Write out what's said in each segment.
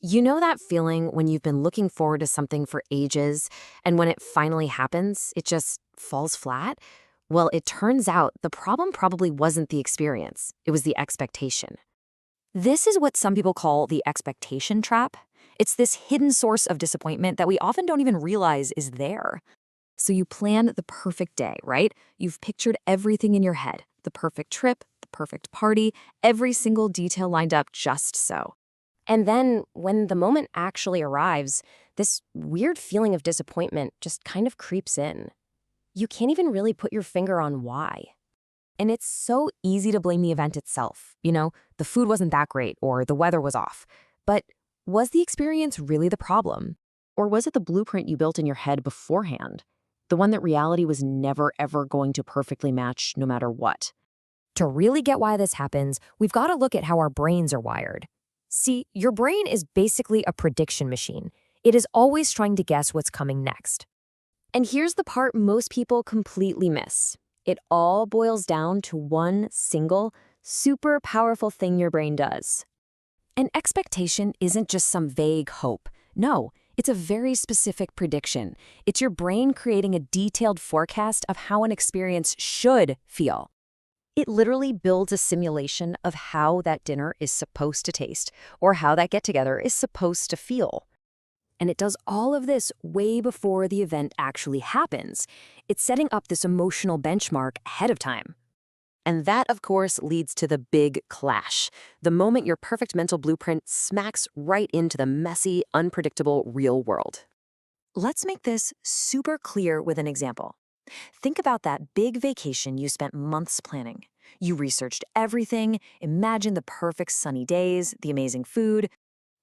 You know that feeling when you've been looking forward to something for ages, and when it finally happens, it just falls flat? Well, it turns out the problem probably wasn't the experience, it was the expectation. This is what some people call the expectation trap. It's this hidden source of disappointment that we often don't even realize is there. So you plan the perfect day, right? You've pictured everything in your head, the perfect trip, the perfect party, every single detail lined up just so. And then, when the moment actually arrives, this weird feeling of disappointment just kind of creeps in. You can't even really put your finger on why. And it's so easy to blame the event itself. The food wasn't that great or the weather was off. But was the experience really the problem? Or was it the blueprint you built in your head beforehand? The one that reality was never, ever going to perfectly match no matter what? To really get why this happens, we've got to look at how our brains are wired. See, your brain is basically a prediction machine. It is always trying to guess what's coming next. And here's the part most people completely miss. It all boils down to one single, super powerful thing your brain does. An expectation isn't just some vague hope. No, it's a very specific prediction. It's your brain creating a detailed forecast of how an experience should feel. It literally builds a simulation of how that dinner is supposed to taste or how that get-together is supposed to feel. And it does all of this way before the event actually happens. It's setting up this emotional benchmark ahead of time. And that, of course, leads to the big clash, the moment your perfect mental blueprint smacks right into the messy, unpredictable real world. Let's make this super clear with an example. Think about that big vacation you spent months planning. You researched everything, imagined the perfect sunny days, the amazing food.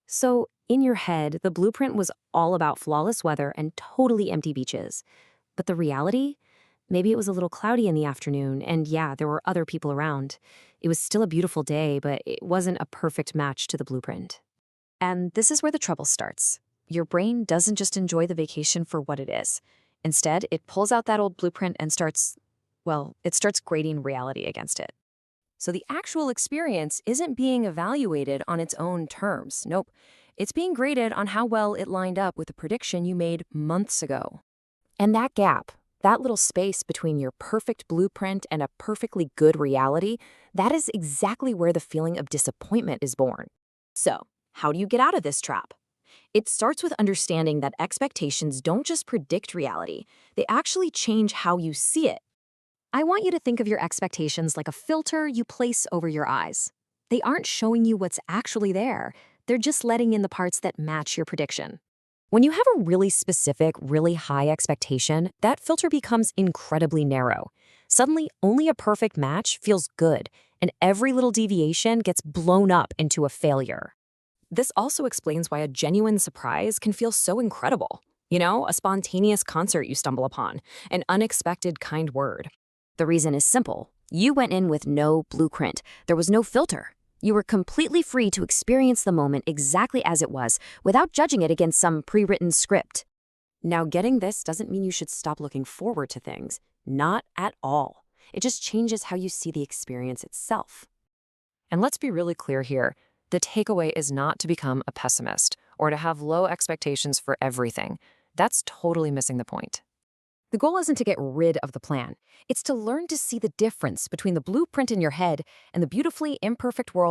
So, in your head, the blueprint was all about flawless weather and totally empty beaches. But the reality? Maybe it was a little cloudy in the afternoon, and yeah, there were other people around. It was still a beautiful day, but it wasn't a perfect match to the blueprint. And this is where the trouble starts. Your brain doesn't just enjoy the vacation for what it is. Instead, it pulls out that old blueprint and starts grading reality against it. So the actual experience isn't being evaluated on its own terms. Nope. It's being graded on how well it lined up with the prediction you made months ago. And that gap, that little space between your perfect blueprint and a perfectly good reality, that is exactly where the feeling of disappointment is born. So, how do you get out of this trap? It starts with understanding that expectations don't just predict reality, they actually change how you see it. I want you to think of your expectations like a filter you place over your eyes. They aren't showing you what's actually there, they're just letting in the parts that match your prediction. When you have a really specific, really high expectation, that filter becomes incredibly narrow. Suddenly, only a perfect match feels good, and every little deviation gets blown up into a failure. This also explains why a genuine surprise can feel so incredible. A spontaneous concert you stumble upon, an unexpected kind word. The reason is simple. You went in with no blueprint. There was no filter. You were completely free to experience the moment exactly as it was, without judging it against some pre-written script. Now, getting this doesn't mean you should stop looking forward to things. Not at all. It just changes how you see the experience itself. And let's be really clear here. The takeaway is not to become a pessimist or to have low expectations for everything. That's totally missing the point. The goal isn't to get rid of the plan. It's to learn to see the difference between the blueprint in your head and the beautifully imperfect world